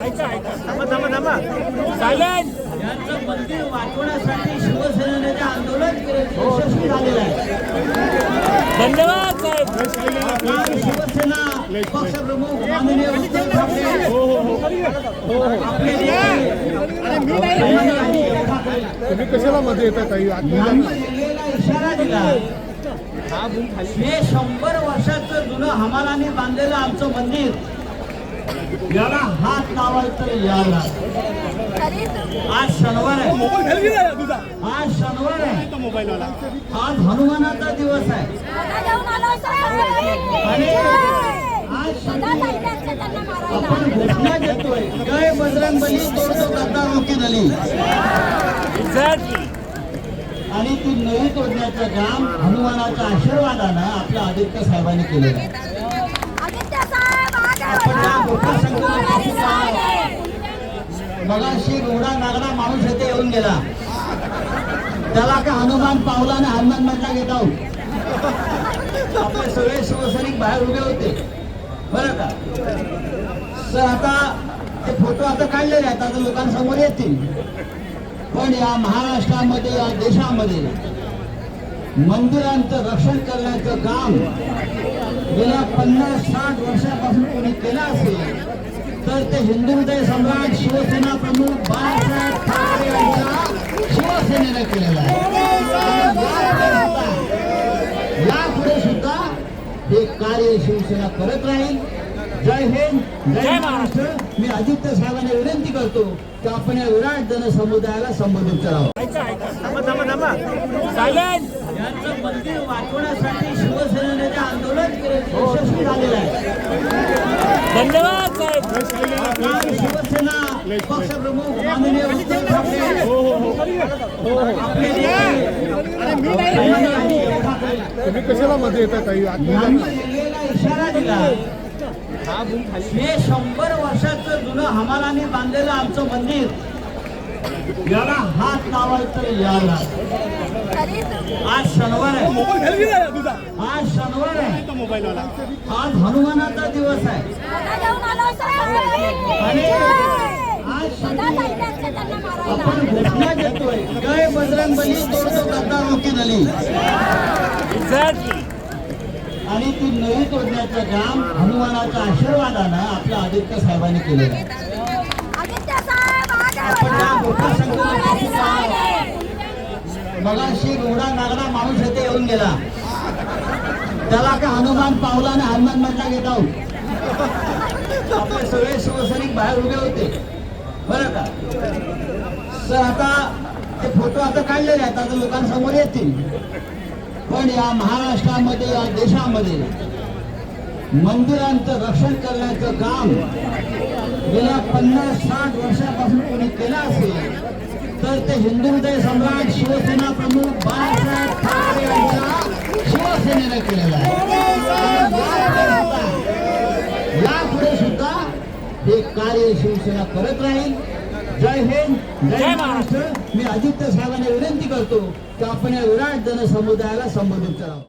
यांचं मंदिर वाचवण्यासाठी शिवसेनेने जे आंदोलन केले ते यशस्वी झालेलं आहे. धन्यवाद साहेब. शिवसेना पक्षप्रमुख माननीय उद्धव ठाकरे आपले तुम्ही कशाला मध्ये येता काही दिलेला इशारा दिला. हे 100 वर्षाचं जुनं हमालाने बांधलेलं आमचं मंदिर याला हात लावायचं याला. आज शनिवार आहे, आज शनिवार आहे, आज हनुमानाचा दिवस आहे आणि आज आपण घोषणा घेतोय जय बजरंगबली तोडतो गद्दार रोखी झाली आणि ती नवी तोडण्याचं काम हनुमानाच्या आशीर्वादानं आपल्या आदित्य साहेबांनी केलेलं आहे. मगाशी एवढा नागडा माणूस येथे येऊन गेला, त्याला का हनुमान पावला आणि हनुमान म्हटला घेत आहोत. आपले सगळे शिवसैनिक बाहेर उभे होते बरं का. सर आता ते फोटो आता काढलेले आहेत, आता लोकांसमोर येतील. पण या महाराष्ट्रामध्ये या देशामध्ये मंदिरांचं रक्षण करण्याचं काम गेल्या 50-60 वर्षापासून कोणी केलं असेल तर ते हिंदू हृदय सम्राट शिवसेना प्रमुख बाळासाहेब ठाकरे यांच्या शिवसेनेने केलेलं आहे. यापुढे सुद्धा हे कार्य शिवसेना करत राहील. जय हिंद, जय महाराष्ट्र. मी आदित्य साहेबांना विनंती करतो की आपण या विराट जनसमुदायाला संबोधित करावं. यांचं मंदिर वाचवण्यासाठी शिवसेनेने जे आंदोलन केले ते यशस्वी झालेलं आहे. धन्यवाद साहेब. शिवसेना पक्षप्रमुख माननीय उद्धव ठाकरे आपले तुम्ही कशाला मध्ये येता काही दिलेला इशारा दिला. हे 100 वर्षाचं जुनं हमालाने बांधलेलं आमचं मंदिर याला हात लावायचं याला. आज शनिवार आहे, आज शनिवार आहे, आज हनुमानाचा दिवस आहे आणि आज आपण घोषणा घेतोय जय बजरंगबली तोडतो गद्दार रोखी झाली आणि ती नवी तोडण्याचं काम हनुमानाच्या आशीर्वादानं आपल्या आदित्य साहेबांनी केलेलं आहे. मगाशी एवढा नागडा माणूस येथे येऊन गेला, त्याला का हनुमान पावला आणि हनुमान म्हटला घेत आहोत. आपले सगळे शिवसैनिक बाहेर उभे होते बरं का. सर आता ते फोटो आता काढलेले आहेत, आता लोकांसमोर येतील. पण या महाराष्ट्रामध्ये या देशामध्ये मंदिरांचं रक्षण करण्याचं काम गेल्या 50-60 वर्षापासून कोणी केलं असेल तर ते हिंदू हृदय सम्राट शिवसेना प्रमुख बाळासाहेब ठाकरे यांच्या शिवसेनेने केलेलं आहे. यापुढे सुद्धा हे कार्य शिवसेना करत राहील. जय हिंद, जय महाराष्ट्र. मी आदित्य साहेबांना विनंती करतो की आपण या विराट जनसमुदायाला संबोधित करावं.